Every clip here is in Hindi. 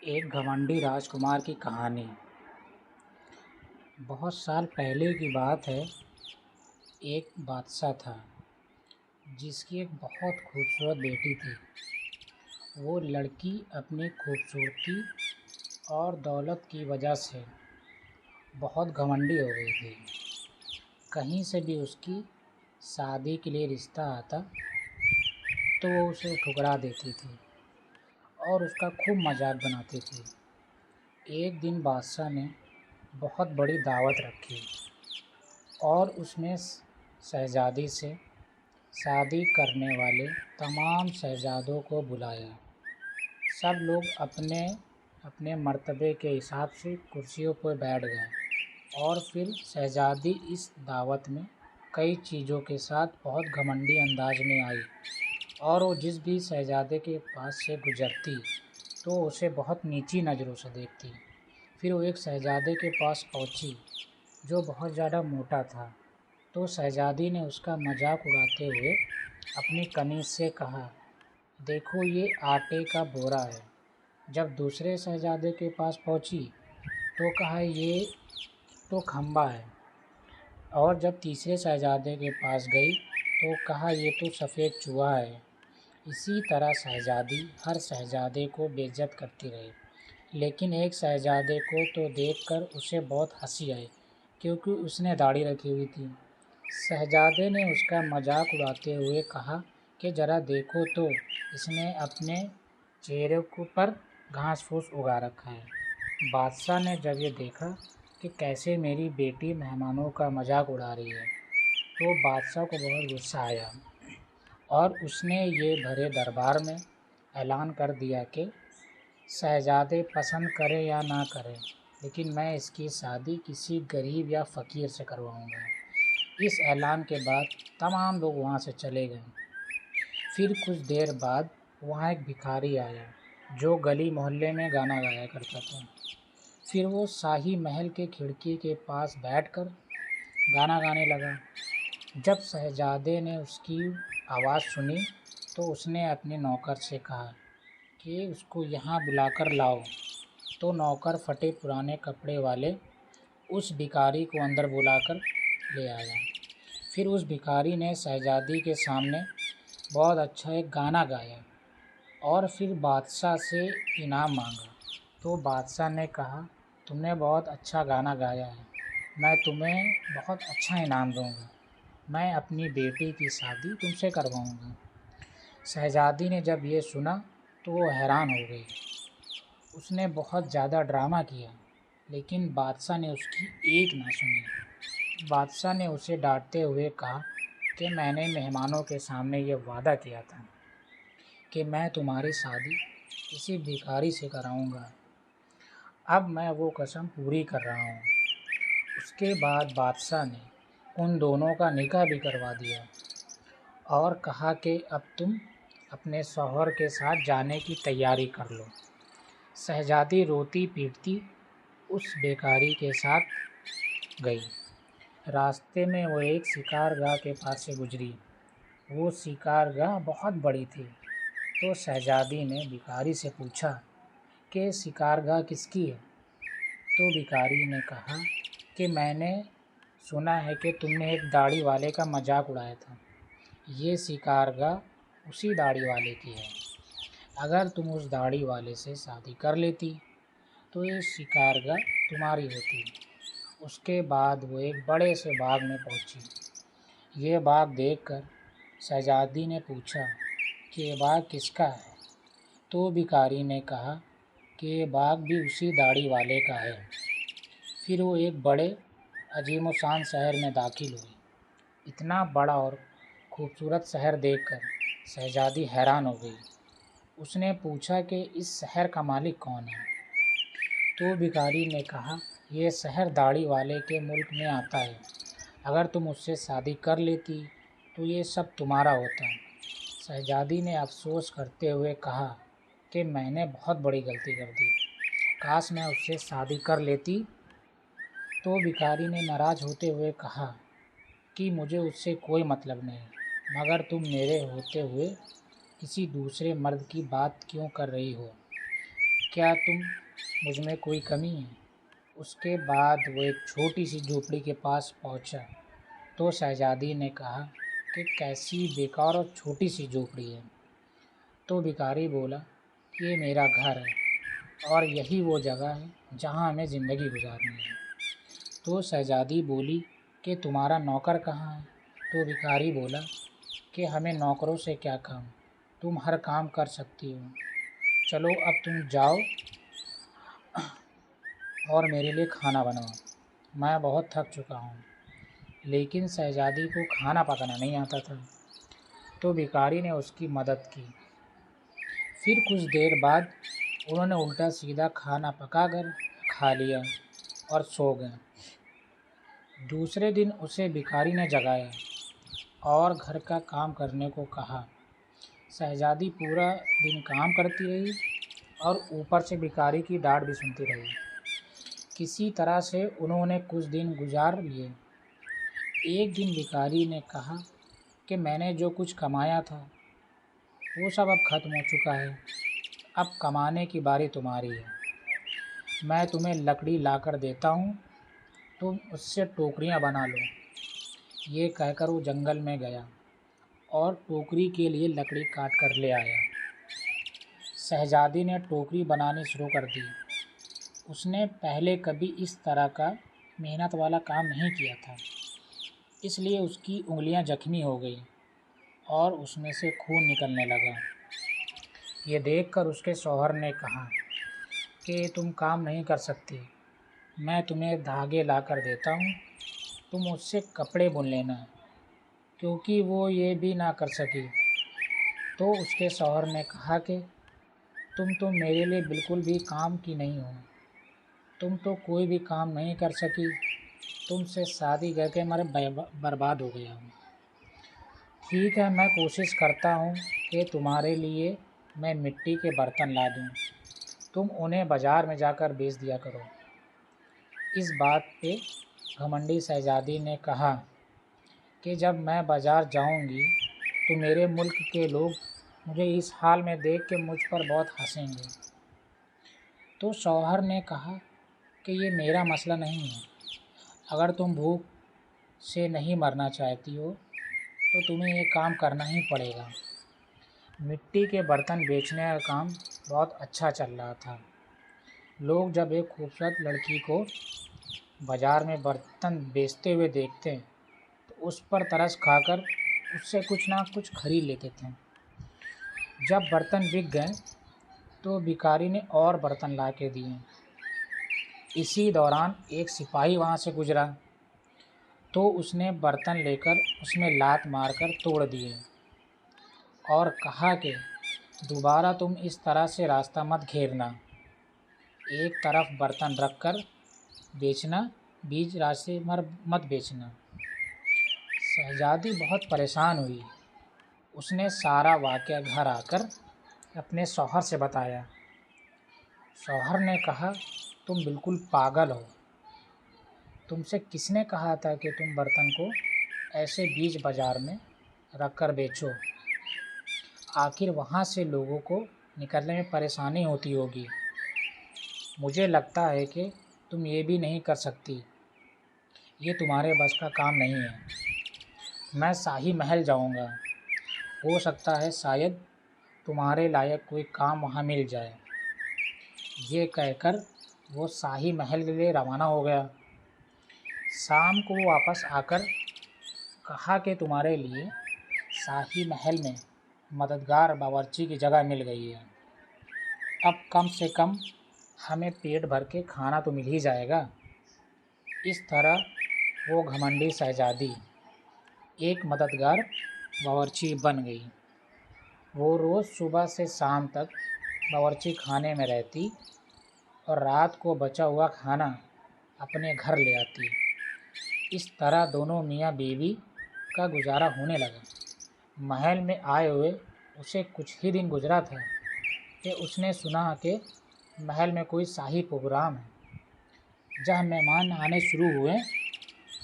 एक घमंडी राजकुमार की कहानी। बहुत साल पहले की बात है। एक बादशाह था जिसकी एक बहुत खूबसूरत बेटी थी। वो लड़की अपनी खूबसूरती और दौलत की वजह से बहुत घमंडी हो गई थी। कहीं से भी उसकी शादी के लिए रिश्ता आता तो वो उसे ठुकरा देती थी और उसका खूब मजाक बनाती थी। एक दिन बादशाह ने बहुत बड़ी दावत रखी और उसमें शहज़ादी से शादी करने वाले तमाम शहज़ादों को बुलाया। सब लोग अपने अपने मर्तबे के हिसाब से कुर्सियों पर बैठ गए और फिर शहज़ादी इस दावत में कई चीज़ों के साथ बहुत घमंडी अंदाज में आई और वो जिस भी शहज़ादे के पास से गुजरती तो उसे बहुत नीची नज़रों से देखती। फिर वो एक शहज़ादे के पास पहुंची जो बहुत ज़्यादा मोटा था। तो शहज़ादी ने उसका मजाक उड़ाते हुए अपनी कनीज से कहा, देखो ये आटे का बोरा है। जब दूसरे शहज़ादे के पास पहुंची तो कहा, ये तो खंबा है। और जब तीसरे शहज़ादे के पास गई तो कहा, ये तो सफ़ेद चूहा है। इसी तरह शहज़ादी हर शहज़ादे को बेइज्जत करती रही। लेकिन एक शहज़ादे को तो देखकर उसे बहुत हंसी आई क्योंकि उसने दाढ़ी रखी हुई थी। शहज़ादे ने उसका मजाक उड़ाते हुए कहा कि ज़रा देखो तो, इसने अपने चेहरे पर घास फूस उगा रखा है। बादशाह ने जब ये देखा कि कैसे मेरी बेटी मेहमानों का मजाक उड़ा रही है तो बादशाह को बहुत गुस्सा आया और उसने ये भरे दरबार में ऐलान कर दिया कि शहज़ादे पसंद करे या ना करे, लेकिन मैं इसकी शादी किसी गरीब या फ़कीर से करवाऊंगा। इस ऐलान के बाद तमाम लोग वहाँ से चले गए। फिर कुछ देर बाद वहाँ एक भिखारी आया जो गली मोहल्ले में गाना गाया करता था। फिर वो शाही महल के खिड़की के पास बैठकर गाना गाने लगा। जब शहज़ादे ने उसकी आवाज़ सुनी तो उसने अपने नौकर से कहा कि उसको यहाँ बुलाकर लाओ। तो नौकर फटे पुराने कपड़े वाले उस भिखारी को अंदर बुलाकर ले आया। फिर उस भिखारी ने शहज़ादी के सामने बहुत अच्छा एक गाना गाया और फिर बादशाह से इनाम मांगा। तो बादशाह ने कहा, तुमने बहुत अच्छा गाना गाया है, मैं तुम्हें बहुत अच्छा इनाम दूंगा। मैं अपनी बेटी की शादी तुमसे करवाऊंगा। शहज़ादी ने जब ये सुना तो वो हैरान हो गई। उसने बहुत ज़्यादा ड्रामा किया लेकिन बादशाह ने उसकी एक ना सुनी। बादशाह ने उसे डांटते हुए कहा कि मैंने मेहमानों के सामने ये वादा किया था कि मैं तुम्हारी शादी किसी भिखारी से कराऊंगा। अब मैं वो कसम पूरी कर रहा हूँ। उसके बाद बादशाह ने उन दोनों का निकाह भी करवा दिया और कहा कि अब तुम अपने शौहर के साथ जाने की तैयारी कर लो। शहज़ादी रोती पीटती उस भिखारी के साथ गई। रास्ते में वो एक शिकारगाह के पास से गुजरी। वो शिकारगाह बहुत बड़ी थी। तो शहज़ादी ने भिखारी से पूछा कि शिकारगाह किसकी है। तो भिखारी ने कहा कि मैंने सुना है कि तुमने एक दाढ़ी वाले का मजाक उड़ाया था। ये शिकारगाह उसी दाढ़ी वाले की है। अगर तुम उस दाढ़ी वाले से शादी कर लेती तो ये शिकारगाह तुम्हारी होती। उसके बाद वो एक बड़े से बाग में पहुंची। ये बाग देखकर शहज़ादी ने पूछा कि ये बाग किसका है। तो भिखारी ने कहा कि ये बाग भी उसी दाढ़ी वाले का है। फिर वो एक बड़े अजीमोशान शहर में दाखिल हुई। इतना बड़ा और खूबसूरत शहर देखकर शहज़ादी हैरान हो गई। उसने पूछा कि इस शहर का मालिक कौन है। तो भिखारी ने कहा, यह शहर दाढ़ी वाले के मुल्क में आता है। अगर तुम उससे शादी कर लेती तो ये सब तुम्हारा होता। शहज़ादी ने अफसोस करते हुए कहा कि मैंने बहुत बड़ी गलती कर दी, काश मैं उससे शादी कर लेती। तो भिखारी ने नाराज़ होते हुए कहा कि मुझे उससे कोई मतलब नहीं, मगर तुम मेरे होते हुए किसी दूसरे मर्द की बात क्यों कर रही हो। क्या मुझ में कोई कमी है? उसके बाद वो एक छोटी सी झोपड़ी के पास पहुंचा तो शहजादी ने कहा कि कैसी बेकार और छोटी सी झोपड़ी है। तो भिखारी बोला कि ये मेरा घर है और यही वो जगह है जहाँ हमें ज़िंदगी गुजारनी है। तो शहजादी बोली कि तुम्हारा नौकर कहाँ है? तो भिखारी बोला कि हमें नौकरों से क्या काम, तुम हर काम कर सकती हो। चलो अब तुम जाओ और मेरे लिए खाना बनाओ, मैं बहुत थक चुका हूँ। लेकिन शहजादी को खाना पकाना नहीं आता था, तो भिखारी ने उसकी मदद की। फिर कुछ देर बाद उन्होंने उल्टा सीधा खाना पकाकर खा लिया और सो गए। दूसरे दिन उसे भिखारी ने जगाया और घर का काम करने को कहा। शहजादी पूरा दिन काम करती रही और ऊपर से भिखारी की डांट भी सुनती रही। किसी तरह से उन्होंने कुछ दिन गुजार लिए। एक दिन भिखारी ने कहा कि मैंने जो कुछ कमाया था वो सब अब ख़त्म हो चुका है, अब कमाने की बारी तुम्हारी है। मैं तुम्हें लकड़ी लाकर देता हूँ, तुम उससे टोकरियाँ बना लो। ये कहकर वो जंगल में गया और टोकरी के लिए लकड़ी काट कर ले आया। शहजादी ने टोकरी बनानी शुरू कर दी। उसने पहले कभी इस तरह का मेहनत वाला काम नहीं किया था, इसलिए उसकी उंगलियां जख्मी हो गई और उसमें से खून निकलने लगा। ये देखकर उसके शौहर ने कहा कि तुम काम नहीं कर सकती, मैं तुम्हें धागे ला कर देता हूँ, तुम उससे कपड़े बुन लेना। क्योंकि वो ये भी ना कर सकी तो उसके शौहर ने कहा कि तुम तो मेरे लिए बिल्कुल भी काम की नहीं हो, तुम तो कोई भी काम नहीं कर सकी, तुमसे शादी करके मैं बर्बाद हो गया हूँ। ठीक है, मैं कोशिश करता हूँ कि तुम्हारे लिए मैं मिट्टी के बर्तन ला दूँ, तुम उन्हें बाज़ार में जाकर बेच दिया करो। इस बात पे घमंडी शहजादी ने कहा कि जब मैं बाज़ार जाऊँगी तो मेरे मुल्क के लोग मुझे इस हाल में देख के मुझ पर बहुत हंसेंगे। तो शौहर ने कहा कि ये मेरा मसला नहीं है, अगर तुम भूख से नहीं मरना चाहती हो तो तुम्हें ये काम करना ही पड़ेगा। मिट्टी के बर्तन बेचने का काम बहुत अच्छा चल रहा था। लोग जब एक खूबसूरत लड़की को बाज़ार में बर्तन बेचते हुए देखते तो उस पर तरस खाकर उससे कुछ ना कुछ खरीद लेते थे। जब बर्तन बिक गए तो भिखारी ने और बर्तन ला के दिए। इसी दौरान एक सिपाही वहाँ से गुजरा तो उसने बर्तन लेकर उसमें लात मारकर तोड़ दिए और कहा कि दोबारा तुम इस तरह से रास्ता मत घेरना, एक तरफ बर्तन रख कर बेचना, बीच रास्ते मत बेचना। शहजादी बहुत परेशान हुई। उसने सारा वाक़या घर आकर अपने शौहर से बताया। शौहर ने कहा, तुम बिल्कुल पागल हो, तुमसे किसने कहा था कि तुम बर्तन को ऐसे बीच बाज़ार में रख कर बेचो? आखिर वहाँ से लोगों को निकलने में परेशानी होती होगी। मुझे लगता है कि तुम ये भी नहीं कर सकती, ये तुम्हारे बस का काम नहीं है। मैं शाही महल जाऊँगा, हो सकता है शायद तुम्हारे लायक कोई काम वहाँ मिल जाए। ये कहकर वो शाही महल के लिए रवाना हो गया। शाम को वो वापस आकर कहा कि तुम्हारे लिए शाही महल में मददगार बावर्ची की जगह मिल गई है, अब कम से कम हमें पेट भर के खाना तो मिल ही जाएगा। इस तरह वो घमंडी शहजादी एक मददगार बावर्ची बन गई। वो रोज़ सुबह से शाम तक बावर्ची खाने में रहती और रात को बचा हुआ खाना अपने घर ले आती। इस तरह दोनों मियाँ बीवी का गुजारा होने लगा। महल में आए हुए उसे कुछ ही दिन गुजरा था कि उसने सुना कि महल में कोई शाही प्रोग्राम है। जब मेहमान आने शुरू हुए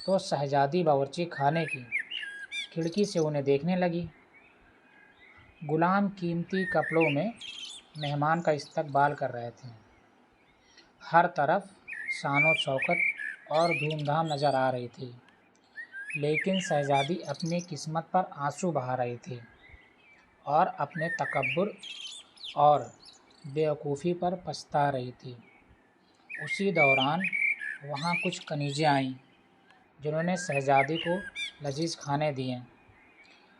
तो शहजादी बावर्ची खाने की खिड़की से उन्हें देखने लगी। गुलाम कीमती कपड़ों में मेहमान का इस्तकबाल कर रहे थे। हर तरफ शानो शौकत और धूमधाम नज़र आ रही थी, लेकिन शहज़ादी अपनी किस्मत पर आंसू बहा रही थी और अपने तकब्बुर और बेवकूफ़ी पर पछता रही थी। उसी दौरान वहाँ कुछ कनीज़ें आईं, जिन्होंने शहज़ादी को लजीज खाने दिए।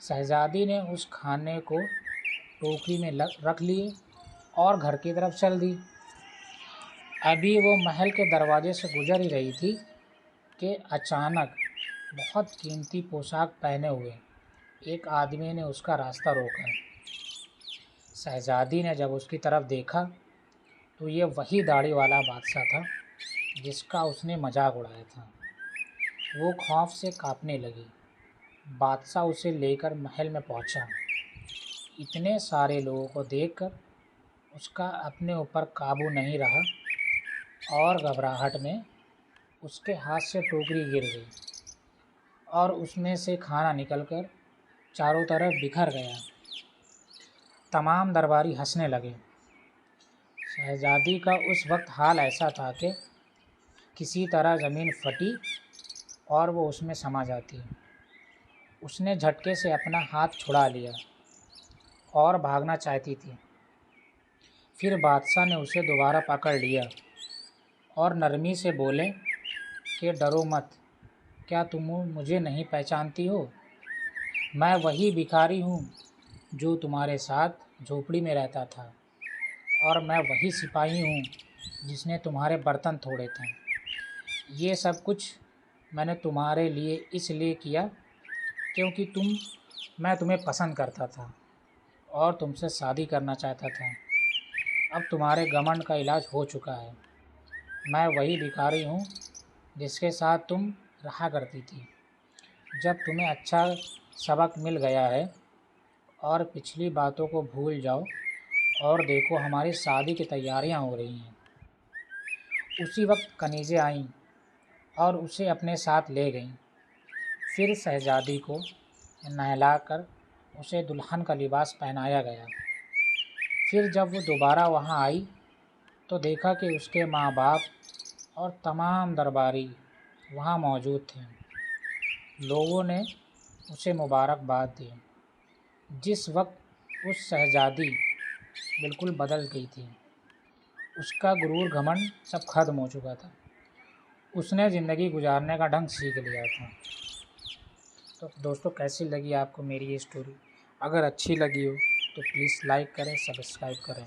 शहज़ादी ने उस खाने को टोकरी में रख लिए और घर की तरफ चल दी। अभी वो महल के दरवाजे से गुजर ही रही थी कि अचानक बहुत कीमती पोशाक पहने हुए एक आदमी ने उसका रास्ता रोका। शहज़ादी ने जब उसकी तरफ देखा तो ये वही दाढ़ी वाला बादशाह था जिसका उसने मजाक उड़ाया था। वो खौफ से कांपने लगी। बादशाह उसे लेकर महल में पहुंचा। इतने सारे लोगों को देखकर उसका अपने ऊपर काबू नहीं रहा और घबराहट में उसके हाथ से टोकरी गिर गई और उसमें से खाना निकलकर चारों तरफ बिखर गया। तमाम दरबारी हंसने लगे। शहज़ादी का उस वक्त हाल ऐसा था कि किसी तरह ज़मीन फटी और वो उसमें समा जाती। उसने झटके से अपना हाथ छुड़ा लिया और भागना चाहती थी। फिर बादशाह ने उसे दोबारा पकड़ लिया और नरमी से बोले कि डरो मत, क्या तुम मुझे नहीं पहचानती हो? मैं वही भिखारी हूँ जो तुम्हारे साथ झोपड़ी में रहता था, और मैं वही सिपाही हूँ जिसने तुम्हारे बर्तन तोड़े थे। ये सब कुछ मैंने तुम्हारे लिए इसलिए किया क्योंकि मैं तुम्हें पसंद करता था और तुमसे शादी करना चाहता था। अब तुम्हारे घमंड का इलाज हो चुका है। मैं वही भिखारी हूँ जिसके साथ तुम रहा करती थी। जब तुम्हें अच्छा सबक मिल गया है और पिछली बातों को भूल जाओ और देखो हमारी शादी की तैयारियां हो रही हैं। उसी वक्त कनीज़ें आईं और उसे अपने साथ ले गईं। फिर शहज़ादी को नहलाकर उसे दुल्हन का लिबास पहनाया गया। फिर जब वो दोबारा वहाँ आई तो देखा कि उसके माँ बाप और तमाम दरबारी वहाँ मौजूद थे। लोगों ने उसे मुबारकबाद दी। जिस वक्त उस शहज़ादी बिल्कुल बदल गई थी। उसका गुरूर घमंड सब खत्म हो चुका था। उसने ज़िंदगी गुजारने का ढंग सीख लिया था। तो दोस्तों, कैसी लगी आपको मेरी ये स्टोरी? अगर अच्छी लगी हो तो प्लीज़ लाइक करें, सब्सक्राइब करें।